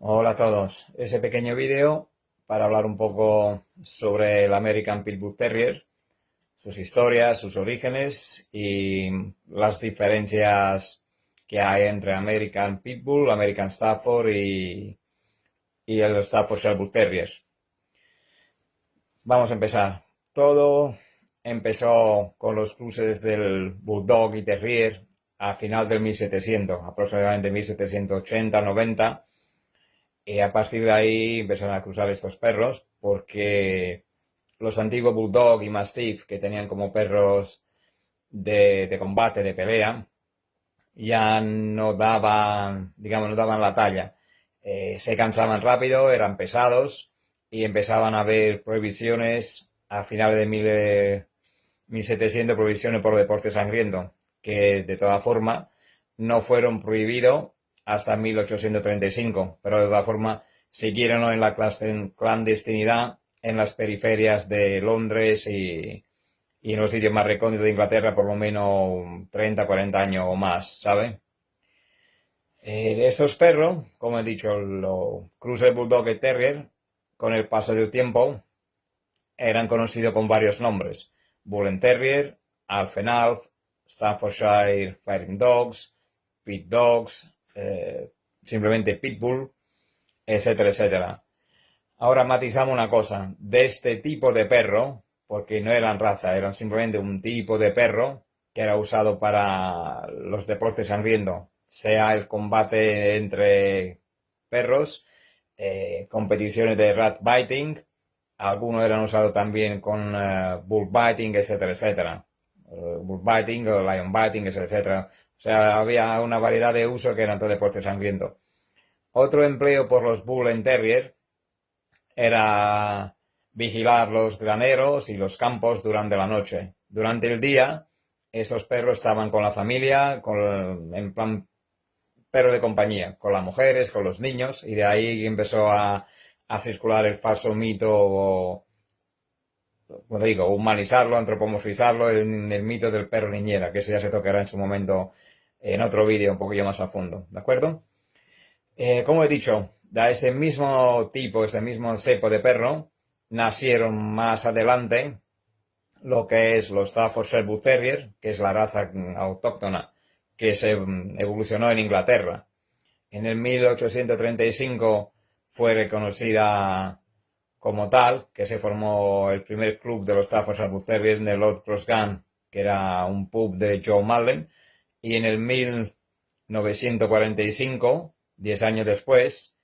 Hola a todos. Ese pequeño vídeo para hablar un poco sobre el American Pitbull Terrier, sus historias, sus orígenes y las diferencias que hay entre American Pitbull, American Stafford y el Staffordshire Bull Terrier. Vamos a empezar. Todo empezó con los cruces del Bulldog y Terrier a final del 1700, aproximadamente 1780-90. Y a partir de ahí empezaron a cruzar estos perros porque los antiguos Bulldog y Mastiff, que tenían como perros de combate, de pelea, ya no daban, digamos, no daban la talla. Se cansaban rápido, eran pesados y empezaban a haber prohibiciones a finales de 1700, prohibiciones por deporte sangriento, que de toda forma no fueron prohibidos hasta 1835, pero de todas formas siguieron en la clandestinidad en las periferias de Londres y en los sitios más recónditos de Inglaterra por lo menos 30, 40 años o más, ¿sabes? Estos perros, como he dicho, los Cruiser Bulldog y Terrier, con el paso del tiempo, eran conocidos con varios nombres. Bull Terrier, Alf Alf, Staffordshire Fighting Dogs, Pit Dogs, simplemente Pitbull, etcétera, etcétera. Ahora matizamos una cosa. De este tipo de perro, porque no eran raza, eran simplemente un tipo de perro que era usado para los deportes sangrientos, sea el combate entre perros, competiciones de rat biting, algunos eran usados también con bull biting, etcétera, etcétera. Bull biting o lion biting, etcétera, etcétera. O sea, había una variedad de usos que eran todo deporte sangriento. Otro empleo por los Bull Terrier era vigilar los graneros y los campos durante la noche. Durante el día, esos perros estaban con la familia, en plan perro de compañía, con las mujeres, con los niños, y de ahí empezó a circular el falso mito, como digo, humanizarlo, antropomorfizarlo, el mito del perro niñera, que ese ya se tocará en su momento en otro vídeo un poquillo más a fondo, ¿de acuerdo? Como he dicho, de ese mismo tipo, ese mismo cepo de perro, nacieron más adelante lo que es los Staffordshire Bull Terrier, que es la raza autóctona que se evolucionó en Inglaterra. En el 1835 fue reconocida como tal, que se formó el primer club de los Staffordshire Bull Terrier en el Lord Cross Gun, que era un pub de Joe Mullen, y en el 1945, 10 años después,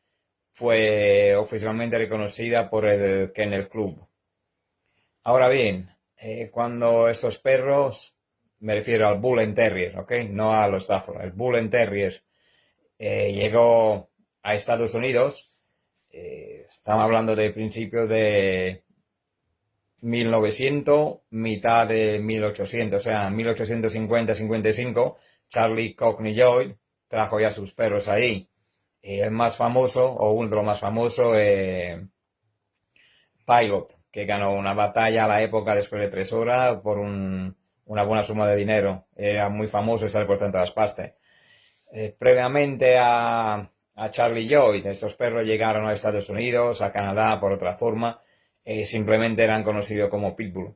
fue oficialmente reconocida por el Kennel Club. Ahora bien, cuando estos perros, me refiero al Bull Terrier, ¿ok? No a los Stafford, el Bull Terrier llegó a Estados Unidos, estamos hablando de principios de 1900, mitad de 1800, o sea, 1850-55, Charlie Cockney Lloyd trajo ya sus perros ahí. El más famoso, o uno de los más famosos, Pilot, que ganó una batalla a la época después de 3 horas por una buena suma de dinero. Era muy famoso y sale por todas partes. Previamente a Charlie Lloyd, estos perros llegaron a Estados Unidos, a Canadá por otra forma, simplemente eran conocidos como Pitbull.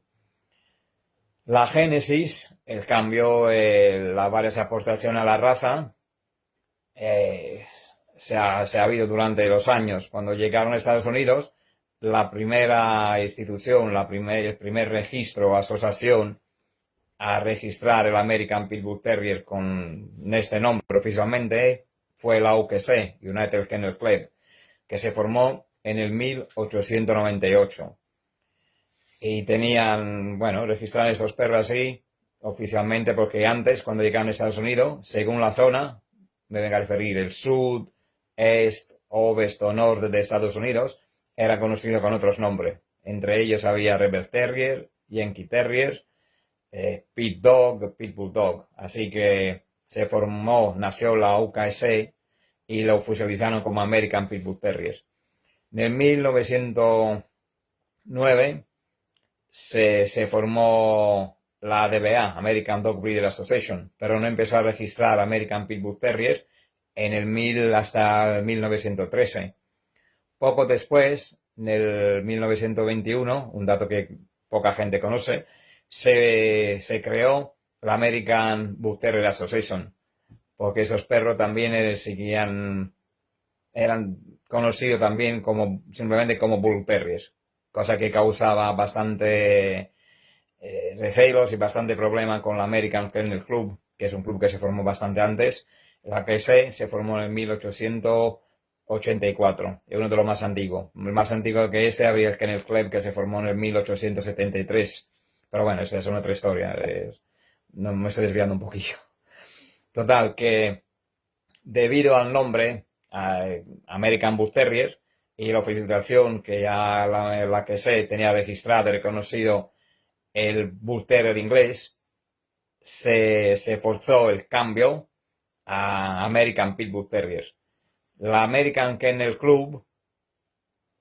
La génesis, el cambio, las varias aportaciones a la raza, se ha habido durante los años. Cuando llegaron a Estados Unidos, la primera institución, el primer registro o asociación a registrar el American Pitbull Terrier con este nombre oficialmente fue la UKC, United Kennel Club, que se formó en el 1898. Y tenían, bueno, registrar estos perros así oficialmente porque antes, cuando llegaron a Estados Unidos, según la zona, me venga a referir el sur, este, oeste o norte de Estados Unidos, era conocido con otros nombres. Entre ellos había Rebel Terrier, Yankee Terrier, Pit Dog, Pitbull Dog. Así que se formó, nació la UKC y lo oficializaron como American Pitbull Terrier. En el 1909 se formó la ADBA, American Dog Breeder Association, pero no empezó a registrar American Pitbull Terrier hasta el 1913. Poco después, en el 1921, un dato que poca gente conoce, se creó la American Bull Terrier Association, porque esos perros también eran conocidos también simplemente como Bull Terriers, cosa que causaba bastante recelos y bastante problema con la American Kennel Club, que es un club que se formó bastante antes. La que se formó en 1884, es uno de los más antiguos. El más antiguo que había el Kennel Club, que se formó en el 1873. Pero bueno, esa es una otra historia. No me estoy desviando un poquillo. Total, que debido al nombre American Bull Terrier y la oficialización que ya la que tenía registrado y reconocido el Bull Terrier inglés, se forzó el cambio a American Pit Bull Terrier. La American Kennel Club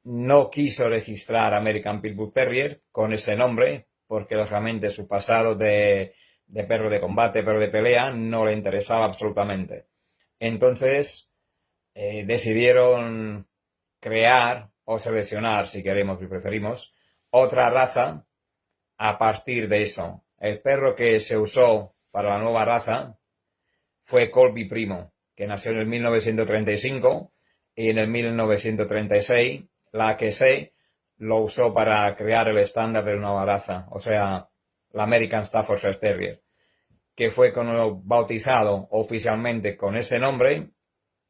no quiso registrar American Pit Bull Terrier con ese nombre porque lógicamente su pasado de perro de combate, perro de pelea, no le interesaba absolutamente. Entonces decidieron crear o seleccionar, si queremos y preferimos, otra raza a partir de eso. El perro que se usó para la nueva raza fue Colby Primo, que nació en el 1935 y en el 1936 la que lo usó para crear el estándar de la nueva raza, o sea, la American Staffordshire Terrier, que fue bautizado oficialmente con ese nombre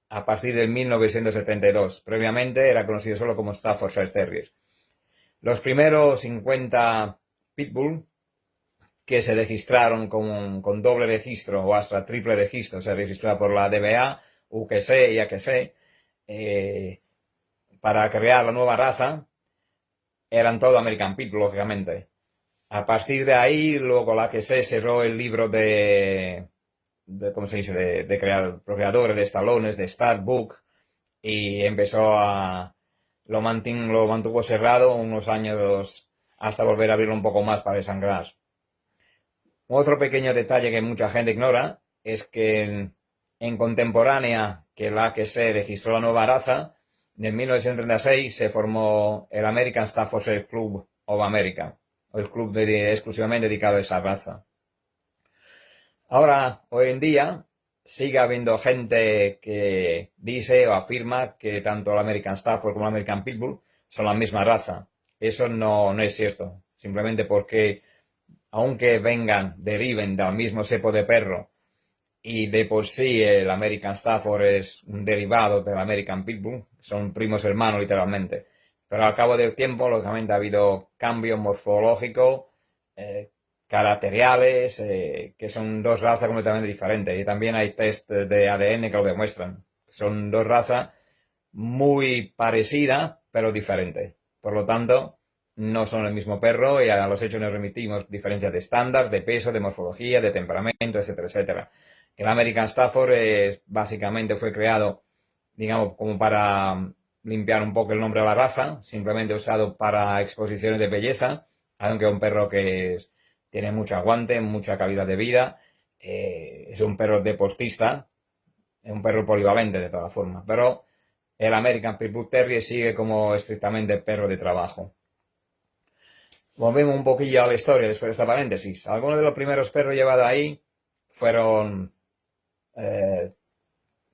a partir del 1972. Previamente era conocido solo como Staffordshire Terrier. Los primeros 50 Pitbull que se registraron con doble registro o hasta triple registro, se registró por la DBA, UQC y AQC, para crear la nueva raza, eran todo American Pitbull, lógicamente. A partir de ahí, luego la AQC cerró el libro ¿cómo se dice?, de procreadores, de estalones, de Startbook, y lo mantuvo cerrado unos años hasta volver a abrirlo un poco más para desangrar. Otro pequeño detalle que mucha gente ignora es que en contemporánea que la que se registró la nueva raza, en 1936 se formó el American Staffordshire Club of America, el club exclusivamente dedicado a esa raza. Ahora, hoy en día, sigue habiendo gente que dice o afirma que tanto el American Stafford como el American Pitbull son la misma raza. Eso no es cierto, simplemente porque aunque deriven del mismo cepo de perro y de por sí el American Stafford es un derivado del American Pitbull, son primos hermanos literalmente, pero al cabo del tiempo lógicamente ha habido cambios morfológicos, caracteriales, que son dos razas completamente diferentes, y también hay test de ADN que lo demuestran. Son dos razas muy parecidas pero diferentes, por lo tanto no son el mismo perro y a los hechos nos remitimos diferencias de estándar, de peso, de morfología, de temperamento, etcétera, etcétera. El American Stafford básicamente fue creado, digamos, como para limpiar un poco el nombre de la raza, simplemente usado para exposiciones de belleza, aunque es un perro que tiene mucho aguante, mucha calidad de vida, es un perro deportista, es un perro polivalente de todas formas, pero el American Pit Bull Terrier sigue como estrictamente perro de trabajo. Volvemos un poquillo a la historia después de esta paréntesis. Algunos de los primeros perros llevados ahí fueron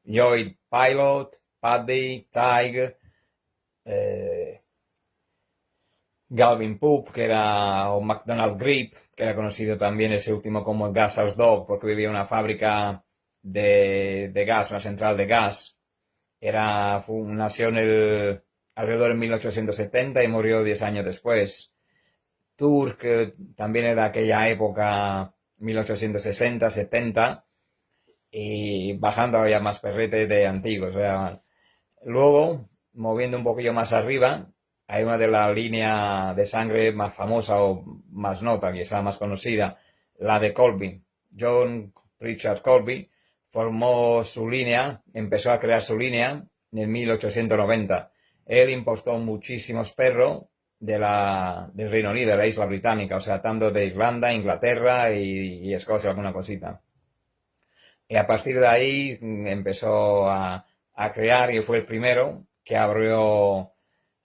Lloyd Pilot, Paddy, Tig, Galvin Poop, o McDonald Grip, que era conocido también ese último como el Gas House Dog, porque vivía en una fábrica de gas, una central de gas. Nació alrededor de 1870 y murió 10 años después. Turk, que también era de aquella época, 1860, 70, y bajando ya más perretes de antiguos. O sea, luego, moviendo un poquillo más arriba, hay una de la línea de sangre más famosa o más nota, quizá más conocida, la de Colby. John Richard Colby formó su línea, empezó a crear su línea en 1890. Él importó muchísimos perros del Reino Unido, de la isla británica, o sea, tanto de Irlanda, Inglaterra y Escocia, alguna cosita. Y a partir de ahí empezó a crear y fue el primero que abrió,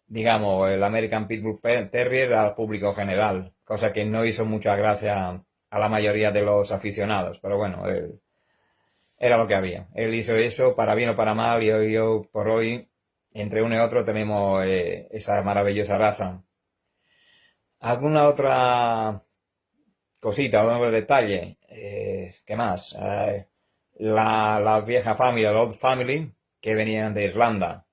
digamos, el American Pitbull Terrier al público general, cosa que no hizo mucha gracia a la mayoría de los aficionados, pero bueno, era lo que había. Él hizo eso, para bien o para mal, y hoy, por hoy, entre uno y otro, tenemos esa maravillosa raza. ¿Alguna otra cosita, algún otro detalle? ¿Qué más? La vieja familia, la Old Family, que venían de Irlanda.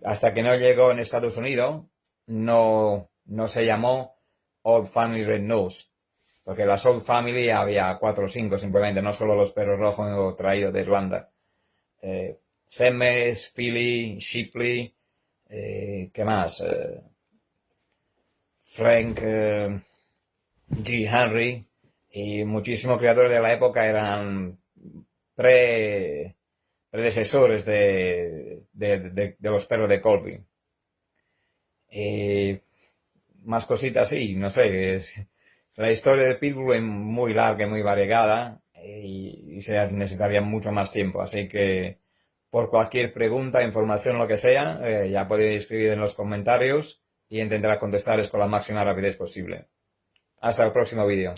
Hasta que no llegó en Estados Unidos, no se llamó Old Family Red Nose, porque las Old Family había 4 o 5 simplemente, no solo los perros rojos traídos de Irlanda. Semmes, Philly, Shipley, ¿qué más? Frank, G. Henry y muchísimos creadores de la época eran predecesores de los perros de Colby. Más cositas, sí, no sé. La historia de Pitbull es muy larga y muy variegada y se necesitaría mucho más tiempo. Así que por cualquier pregunta, información, lo que sea, ya podéis escribir en los comentarios y intentaré contestarles con la máxima rapidez posible. Hasta el próximo vídeo.